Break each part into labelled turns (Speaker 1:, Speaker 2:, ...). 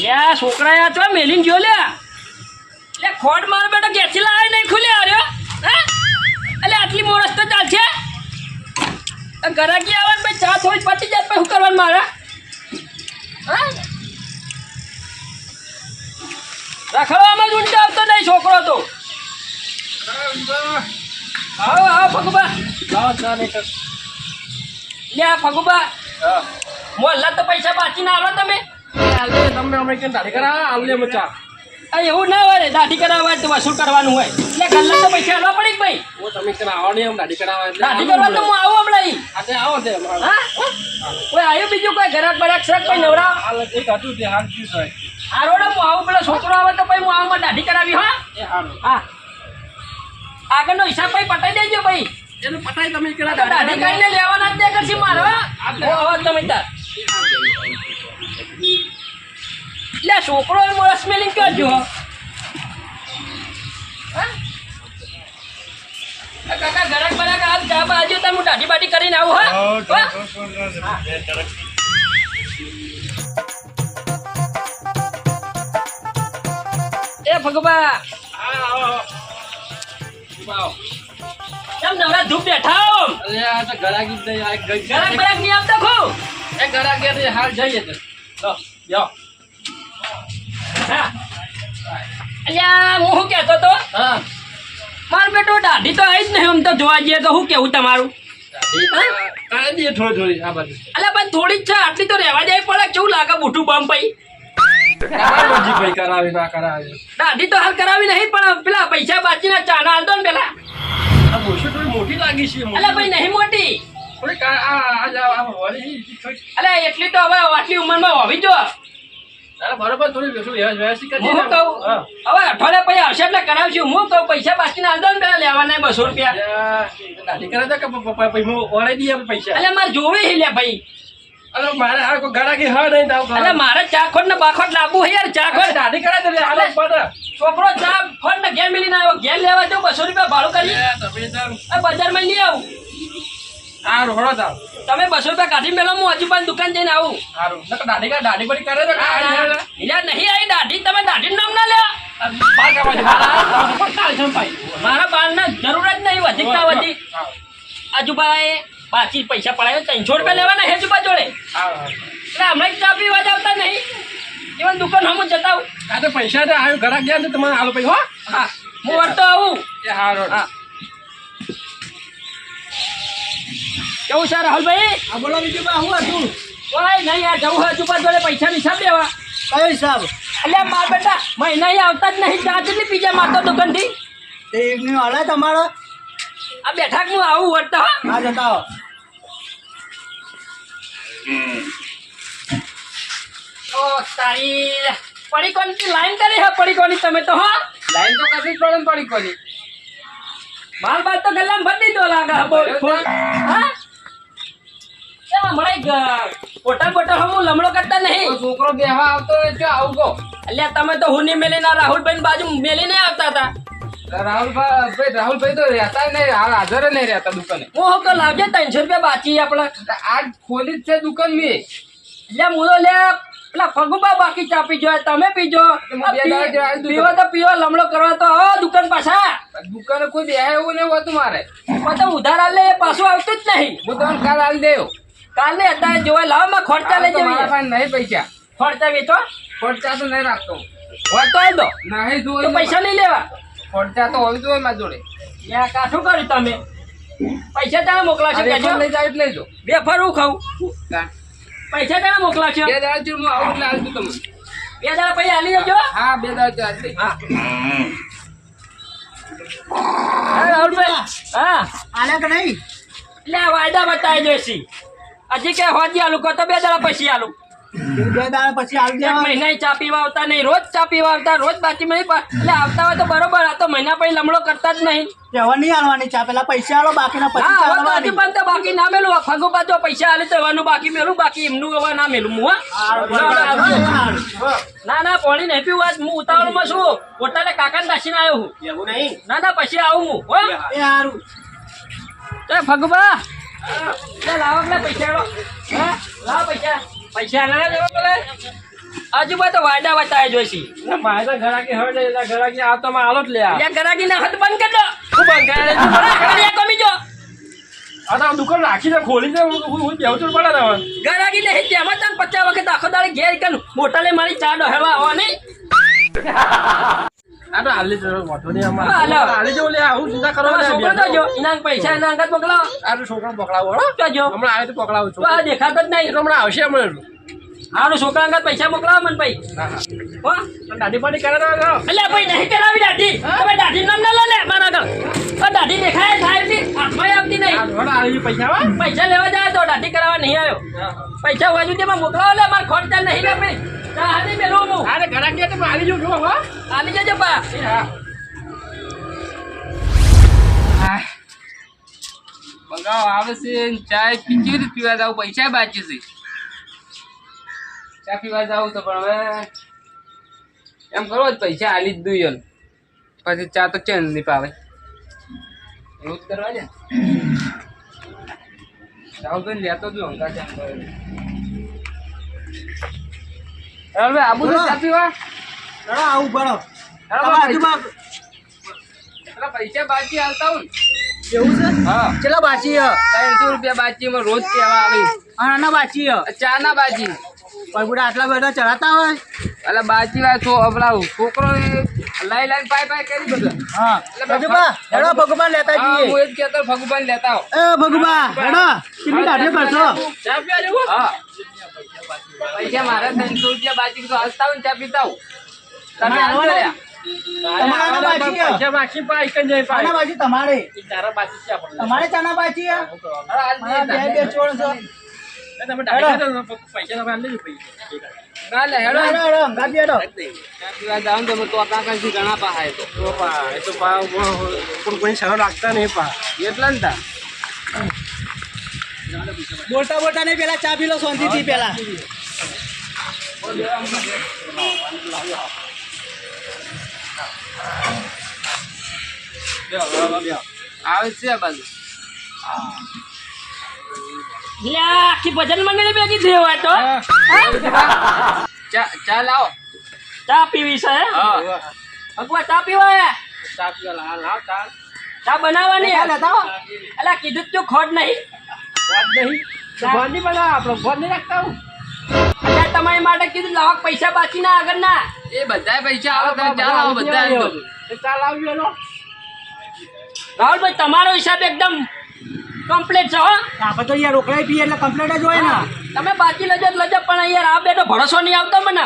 Speaker 1: લ્યા છોકરા તો મેલીને જો લ્યા લે ખોટ માર બેટા ગેસી લાવે નહીં ખુલ્યા અરે હા એટલે આટલી મોરસ તો ચાલશે ગરાકી આવે ભાઈ ચા થોડી પતી જાય પછી શું કરવાનું મારે હા રખડવામાં જ ઊંચો આવતો નહીં છોકરો તો આવો ફગુબા લ્યા ફગુબા મોહલ્લા તો પૈસા બાચીને આવો તમે એવું ના હોય દાઢી કરાવવા તો વસૂલ કરવાનું હોય એટલે કલાક તો પૈસા આલવા પડે ભાઈ દાઢી કરવા તો હું આવું હમણાં હા કોઈ આવ્યું બીજું કોઈ ઘરાક બરાક છે કોઈ નવરા હારોડે હું આવું પેલા છોકરો આવે તો ભાઈ હું આવું દાઢી કરાવી હા આગળનો હિસાબ ભાઈ પટાઈ દેજો ભાઈ એનું પટાઈ તમે દાઢી કરીને લેવાના જ દે કરશે મારો તમે તાર લે છોકરો મોરસ મેલિંગ કરજો કાકા ગરક બરક આપ જા બાજુ તમે દાઢી બાઢી કરીને આવું હા એ ભગવા કેમ નવરા ધૂપ બેઠા હો અરે આ તો ગરાકી ગરાક બરાક નહીં આવતા ખો એ ગરાકી હાલ જઈએ તો યો હા અલ્યા હું શું કહેતો તો હા માર બેટો દાઢી તો આવી જ નહીં આમ તો જોવા જઈએ તો શું કેવું તમારું થોડી અલ્યા પણ થોડી જ છે આટલી તો રહેવા જાય પડે કેવું લાગે બુઠું બમ પઈ દાઢી તો હાલ કરાવી નહીં પણ પેલા પૈસા બાચીના ચાના હાલ દો ને પેલા મોટી લાગી છે અલ્યા ભાઈ નહીં મોટી અલ્યા એટલી તો હવે આટલી ઉંમરમાં હોવી જો બરોબર થોડી વ્યવસ્થિત કરી હું કહું હવે અઠવાડિયા પછી આવશે એટલે કરાવશું હું કહું પૈસા બાકીના આલ દો ને પેલા લેવાના 200 રૂપિયા દાઢી કરે તો કે ઓળાઈ દઈએ પૈસા એટલે મારે જોવે લે ભાઈ અરે મારે આ કોઈ ગરાકી હા નહીં દાવ એટલે મારે ચાખોટ ને બાખોટ લાવવું હે યાર ચાખોટ દાઢી કરે તો હાલે પડે છોકરો ચા ફોન ને ઘેર મિલીને આવ્યો ઘેર લેવા જાવ 200 રૂપિયા ભાડું કરી બજારમાં લઈ આવું હા રોડો જાવ તમે 200 રૂપિયા કાઢી મેલો હું હજુ પણ દુકાન જઈને આવું સારું દાઢી બડી કરે તો યાર નહીં આવી દાઢી તમે દાઢી નામ ના લે મારા બાળ ના જરૂર જ નહીં વધી આજુભાઈ બાકી પૈસા પડાયો 300 રૂપિયા લેવાના હેજુબા જોડે એટલે હમણાં ચા પીવા જ આવતા નહીં even દુકાન હમ જતા આવું આ તો પૈસા તો આવ્યો ઘરાક ગયા તો તમારે હાલો ભાઈ હો હા હું વળતો આવું એ હારો હા કેવું છે રાહુલભાઈ હા બોલો બીજું બા હું હતું કોઈ નહીં આ જવું હોય જુબા જોડે પૈસા હિસાબ લેવા કયો હિસાબ એટલે માર બેટા મહિના આવતા જ નહીં ચા કેટલી પીજા મારતો દુકાનથી તે એક નું હાલે તમારો આ બેઠા હું આવું વળતો હા જતા આવો ઓ તારી પડી કોની લાઈન કરી હે પડી કોની તમે તો હા લાઈન તો કદી પડે પડી કોની માલ બાદ તો ગલ્લામ ભરી દીધો લાગે હા પોટા પોટા હું લમડો કરતા નહીં છોકરો બેહવા આવતો જો આવું કહો એટલે તમે તો હુની મેલીના રાહુલભાઈ બાજુ મેલીને આવતા હતા રાહુલભાઈ તો રહેતા નહીં હાજર નહીં રહેતા દુકાને હું તો લાવજે 300 રૂપિયા બાકી આપણે આજ ખોલી જ છે દુકાન મેં એટલે મુલો લે પેલા ફગુબા બાકી ચા પીજો તમે પીજો પીવો તો પીવો લમડો કરવા તો દુકાન પાછા દુકાને કોઈ બેહે એવું નહીં હોતું મારે પછી ઉધાર આલે પાછું આવતું જ નહીં હું તમને કાલ આલી દેવો કાલે અત્યારે જોવા લાવો માં ખર્ચા લઈ જવા નહીં પૈસા ખર્ચા વેચો ખર્ચા તો નહીં રાખતો હોય તો દો નહીં તો પૈસા નહીં લેવા ખર્ચા તો હોવી જોઈએ મારી જોડે યા કાઠું કર્યું તમે પૈસા તમે મોકલાશો લઈ જાવ એટલે લઈ જો બે ફરું ખાવું પૈસા તમે મોકલાશો 2 દાડા હું આવું એટલે આલી દઉં તમને 2 દાડા પછી આલી જજો હા 2 દાડા આલી હા રાહુલભાઈ હા આલે કે નહીં એટલે વાયદા બતાવી જોઈશી હજી કે હોજી આલુ કહો તો 2 દાડા પછી આલુ 2 દાડા પછી આલુ એક મહિના ચા પીવા આવતા નહીં રોજ ચા પીવા આવતા રોજ બાકી નહીં એટલે આવતા હોય તો બરોબર આ તો મહિના પછી લમડો કરતા જ નહીં
Speaker 2: હવે નહીં આલવાની ચા પેલા પૈસા આલો બાકીના
Speaker 1: પછી પણ તો બાકી ના મેલું ફગો પાછો પૈસા આલે તો એવાનું બાકી મેલું બાકી એમનું હવે ના મેલું હું ના ના પાણી નહીં પીવું આજ હું ઉતાવળમાં છું પોતાને કાકાને દાસીને આવ્યો હું એવું નહીં ના ના પછી આવું હું હો એ સારું ફગબા લાવો પૈસા લાવો પૈસા પૈસા ના દેવા બોલે આજુબાજુ તો વાયદા બતાવે જોઈશી
Speaker 3: મારે તો ઘરાકી હવે ઘરાકી આવતો માં હાલો જ લે
Speaker 1: યા ગરાગી ના હાથ બંધ કરી દો
Speaker 3: શું બંધ કરે
Speaker 1: ગરાગી કમી જો
Speaker 3: આ તો દુકાન રાખીને ખોલીને હું બેવતું પડે ને હવે
Speaker 1: ગરાગી નહીં તેમાં તને 50 વખત આખો દાડે ઘેર કન મોટલે મારી ચા ડહેવા આવો નહીં
Speaker 3: આ તો હાલી જરૂર મોટો નહીં અમારે
Speaker 1: હાલો.
Speaker 3: હાલી જવું લે આવું ચિંતા કરો
Speaker 1: તમારો
Speaker 3: ને
Speaker 1: છોકરો તો જો ઇનામ પૈસા એના અંગત મોકલાવો
Speaker 3: આ તો છોકરો પકડાવો હો
Speaker 1: તો જો
Speaker 3: હમણાં આવે તો પકડાવું છું
Speaker 1: તો આ દેખાતો જ નહીં
Speaker 3: એટલે હમણાં આવશે હમણાં
Speaker 1: હારું છોકરા અંગત પૈસા મોકલાવો મને ભાઈ
Speaker 3: હા હા
Speaker 1: હો
Speaker 3: દાઢી પાડી કરે તો
Speaker 1: અલ્યા ભાઈ નહીં કરાવી દાઢી તમે દાઢી નામ ના લો લે મારા આગળ આ દાઢી દેખાય સાહેબની હાથમાં આવતી નહીં
Speaker 3: આવી પૈસા હો
Speaker 1: પૈસા લેવા જાય તો દાઢી કરાવવા નહીં આવ્યો પૈસા હોય તેમાં મોકલાવો લે મારે ખોટતા નહીં લે ભાઈ હાથી મેલું હું
Speaker 3: અરે ઘરાકી તો આવી જવું છું હો
Speaker 1: આલી જજો બા
Speaker 4: બગાવ આવે છે ચા કેવી રીતે પીવા જાવ પૈસા બાકી છે ચા પીવા જાવ તો પણ હવે એમ કરો જ પૈસા હાલી જ દઉં પછી ચા તો ચેન નહીં પાવે એવું જ કરવા છે ચાલ તો લેતો જ હંકા ચા હવે આબુ તો ચા પીવા
Speaker 2: ચલો આવું પડો
Speaker 4: પેલા પૈસા બાકી હાલતા હું
Speaker 2: એવું છે
Speaker 4: હા
Speaker 2: ચલો બાચી
Speaker 4: 300 રૂપિયા બાચીમાં રોજ કહેવા આવે
Speaker 2: આના બાચી
Speaker 4: ચા ના બાજી
Speaker 2: પણ બુડા આટલા બધા ચડાતા હોય
Speaker 4: એટલે બાજી વાર તો અબલાવું છોકરો લાઈ પાય કરી બધા
Speaker 2: હા ભગુબા હેડો ભગુબા લેતા
Speaker 4: હા
Speaker 2: જઈએ
Speaker 4: હું એ જ કહેતો ભગવાન લેતા આવો
Speaker 2: એ ભગુબા હેડો કેટલી કાઢ્યો કરશો
Speaker 3: ચા પીવા જવું
Speaker 4: હા પૈસા મારા 300 રૂપિયા બાજી તો હાલતા હોય ને ચા પીતા હું તમે હાલ કર્યા
Speaker 2: તમારા બાચી
Speaker 3: પૈસા બાકી પાઈ કઈ જાય
Speaker 2: ચાના
Speaker 3: પાઈ
Speaker 2: બાચી તમારે
Speaker 3: તારા બાકી છે આપણે
Speaker 2: તમારે ચાના બાચી
Speaker 4: અરે હાલ
Speaker 2: મારા બે
Speaker 4: દે
Speaker 2: બે છોડ છો
Speaker 3: તમે ડાયરેક્ટ પૈસા તમે આલી પૈસા
Speaker 4: ના લે હેડો
Speaker 2: હેડો હેડો ગાડી હેડો
Speaker 4: ચા પીવા જાવ ને તમે તો કાકાથી ઘણા પાહાય તો
Speaker 3: તો પા એ તો પા પણ કોઈ સરળ લાગતા નહીં પા
Speaker 4: એટલે ને તા
Speaker 2: બોલતા બોલતા નહીં પેલા ચા પી લો શાંતિથી પેલા
Speaker 4: આવે છે આ બાજુ
Speaker 1: લે આખી ભજન મંડળી ભેગી થઈ હોય તો
Speaker 4: ચા લાવો
Speaker 1: ચા પીવી છે
Speaker 4: હા
Speaker 1: ભગવા ચા પીવા
Speaker 3: ચા પીવા લાવ ચા
Speaker 1: ચા બનાવવાની
Speaker 2: લેતા આવો.
Speaker 1: અલા કીધું તું ખોટ નહીં
Speaker 3: વાત નહીં ભગવાન નહીં બના આપણો ભગવાન નહીં રાખતા હું
Speaker 1: અત્યારે તમારી માટે કીધું લાવક પૈસા બાકી ના આગળ ના
Speaker 4: એ બધા પૈસા આવે તો ચા લાવો બધા એમ કહું.
Speaker 3: ચા લાવ્યો એનો
Speaker 1: રાહુલભાઈ તમારો હિસાબ એકદમ કમ્પ્લીટ છે હો
Speaker 2: આપણે તો યાર રોકડા પીએ એટલે કમ્પ્લેટ જ હોય ને
Speaker 1: તમે બાકી લજો તો લજો પણ યાર આ બેટો ભરોસો નહીં આવતો મને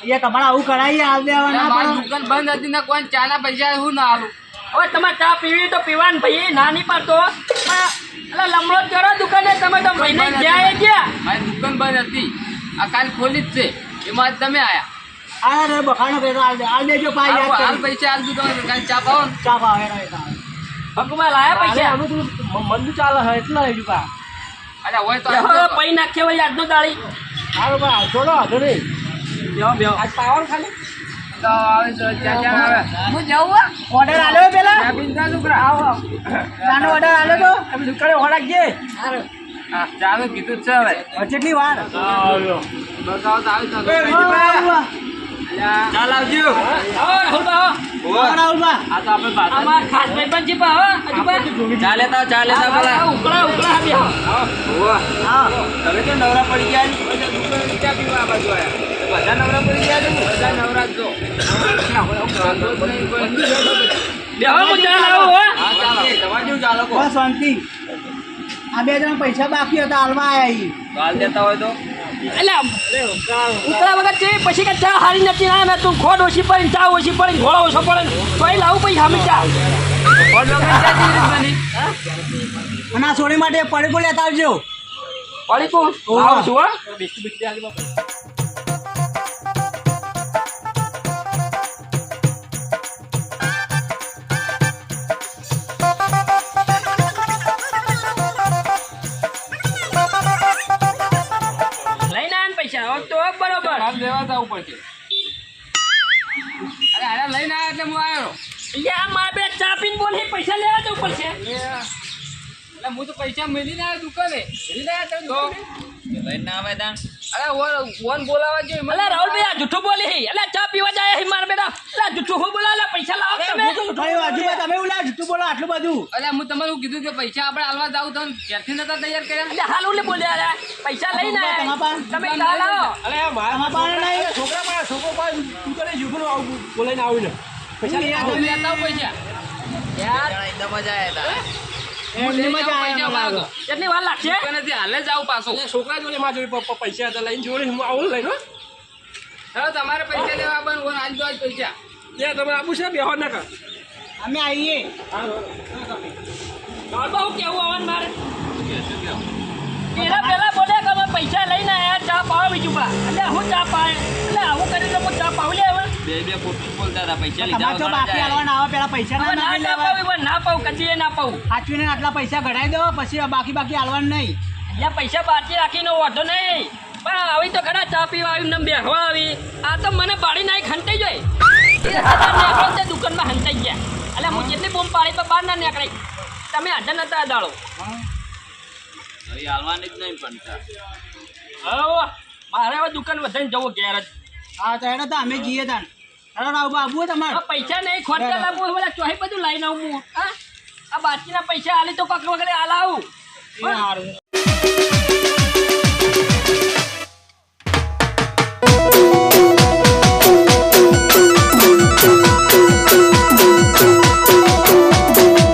Speaker 2: એ તમારે આવું કરાવીએ હાલ દેવાના
Speaker 4: મારી
Speaker 2: પણ
Speaker 4: દુકાન બંધ હતી ને કોઈ ચા ના પૈસા હું ના આલું
Speaker 1: હવે તમારે ચા પીવી તો પીવાનું ભાઈ ના નહીં પાડતો અલા લમડો જ કરો દુકાને તમે તો મહિને ગયા ગયા
Speaker 4: મારી દુકાન બંધ હતી આ કાલ ખોલી જ છે એમાં જ તમે આયા
Speaker 2: આ રે બખાણો પેલો હાલ દેજો પાઈ યાદ
Speaker 4: હાલ
Speaker 2: કરી.
Speaker 4: પૈસા હાલ દીધો કાલ ચા પાવો ને
Speaker 2: ચા ભાવે હેડો
Speaker 1: ભગવાન લાયા પૈસા
Speaker 3: અમે તો મંદુ ચાલે હે એટલે હેડી પા
Speaker 4: અરે હોય તો
Speaker 1: પૈ નાખ્યો હોય આજનો દાળી
Speaker 3: હાલો પા છોડો વાંધો નહીં આજ પાવાનું ખાલી
Speaker 4: તો આવે તો ચા ચા આવે હું જાઉં હો
Speaker 2: ઓર્ડર આલ્યો પેલા
Speaker 4: ચા પીતા છોકરા આવો
Speaker 2: ચાનો ઓર્ડર આલ્યો તો
Speaker 3: અમે દુકાને હોડાકજે
Speaker 4: હા ચા નું કીધું જ છે હવે
Speaker 2: કેટલી વાર
Speaker 3: આવ્યો
Speaker 4: બતાવો તો આવી તો
Speaker 3: ચાલ આવજો
Speaker 2: રાહુલબા
Speaker 3: આ તો આપણે બાદ
Speaker 1: અમાર ખાસ ભાઈબંધ છે પા હો હજુ પા
Speaker 4: ચા લેતા પેલા
Speaker 1: ઉકળા ઉકળા બે
Speaker 2: હા
Speaker 4: તમે તો નવરા પડી ગયા ને બધા દુકાન ચા પીવા આ બાજુ આયા બધા નવરા પડી ગયા ને બધા નવરા જ જો
Speaker 1: બે હો હું ચા લાવું હો
Speaker 4: હા ચાલો તમારે જેવું ચાલો કો
Speaker 2: બસ શાંતિ આ બે જણા પૈસા બાકી હતા હાલમાં આયા ઈ
Speaker 4: હાલ દેતા હોય તો
Speaker 1: એટલે ઉકળા વગર છે પછી કે ચા હારી નથી ના મેં તું ખોટ ઓછી પડી ચા ઓછી પડી ઘોડો ઓછો પડે તો એ લાવું પછી હામી ચા
Speaker 4: કોણ લોકો ચા જેવી રીત બની
Speaker 2: અને આ સોડી માટે પડીકો લેતા આવજો
Speaker 1: પડી તું
Speaker 2: ઓહો.
Speaker 1: આવું છું હો
Speaker 3: બિસ્કિટ બિસ્કિટ આલી બાપા
Speaker 1: લઈને આન પૈસા હવે તો બરોબર
Speaker 4: હાલ દેવા જવું પડશે અરે હારે લઈને આવ્યા એટલે હું આવ્યો
Speaker 1: યા મારે બે ચા પીને બોલી પૈસા લેવા જવું પડશે
Speaker 4: એટલે હું તો પૈસા મેળીને આવ્યો દુકાને મેળીને આવ્યા તમે તો લઈને ના આવે દાન અરે વન બોલાવા જોઈએ
Speaker 1: અલા રાહુલભાઈ આ જૂઠું બોલી હી અલા ચા પીવા જાય હી માર બેટા અલા જૂઠું હું બોલા અલા પૈસા લાવો તમે
Speaker 2: ભાઈ વાજુભાઈ તમે ઉલા જૂઠું બોલો આટલું બધું.
Speaker 4: અરે હું તમારે શું કીધું કે પૈસા આપણે હાલવા જાવ તો ક્યારથી નતા તૈયાર કર્યા
Speaker 1: અલા હાલ ઉલે બોલ્યા અલા પૈસા લઈને
Speaker 2: તમારા પાસે?
Speaker 1: તમે કાલ આવો
Speaker 3: અરે
Speaker 2: તમારા પાસે નહીં?
Speaker 3: છોકરો પાસે તું તો નહીં જીવનું આવું બોલાઈને આવીને પૈસા લઈ આવો.
Speaker 4: હું લેતા આવું પૈસા
Speaker 1: યાર
Speaker 2: એમની મજા આવે
Speaker 4: પૈસા
Speaker 2: મને
Speaker 4: મારો
Speaker 2: લાગે.
Speaker 1: કેટલી વાર લાગશે
Speaker 4: નથી હાલે જ આવું પાછો
Speaker 3: એટલે છોકરા જોડે મારા જોડે પૈસા હતા લઈને જોડે હું આવું લઈને હો.
Speaker 4: હવે તમારે પૈસા લેવા બંધ વન આજ દો આજ પૈસા
Speaker 3: ત્યાં તમે આપું છે બેહો ના કર
Speaker 2: અમે આવીએ.
Speaker 1: રાહુલભાઈ હું કેવું આવવાનું મારે પેલા બોલે કે અમે પૈસા લઈને આયા ચા પાવ બીજું પા એટલે હું ચા પાય એટલે આવું કરીને હું ચા પાવ લે હવે
Speaker 4: બે ખોટું બોલતા હતા પૈસા
Speaker 2: તમારે તો બાકી આલવાના આવે પેલા પૈસા ના
Speaker 1: હવે ના
Speaker 2: નાખી
Speaker 1: ચા
Speaker 2: લેવા.
Speaker 1: પાવ ના પાવ કદી ના પાવ
Speaker 2: સાચવીને આટલા પૈસા ગણાઈ દો પછી બાકી આલવાનું નહીં.
Speaker 1: એટલે પૈસા બાકી રાખીને વાંધો નહીં પણ આવી તો ઘણા ચા પીવા આવી ને બેહવા આવી આ તો મને પાડી નાખી હંતાઈ જાય દુકાનમાં હંતાઈ ગયા એટલે હું જેટલી બૂમ પાડી તો બહાર ના નીકળી તમે હાજર નતા દાડો
Speaker 4: હવે હાલવાની જ નહીં પણ
Speaker 1: હવે મારે હવે દુકાન વધારે જવું ઘેર જ
Speaker 2: હા તો એને તો અમે જઈએ તાન. હેલો રાહુલ આબુ હોય તમારે?
Speaker 1: આ પૈસા નહીં ખોટકા લાગુ બોલા ચોહી બધું લઈને આવું હું હા આ બાકીના પૈસા આલી તો કક વગેરે આલાવું
Speaker 2: એ હારું.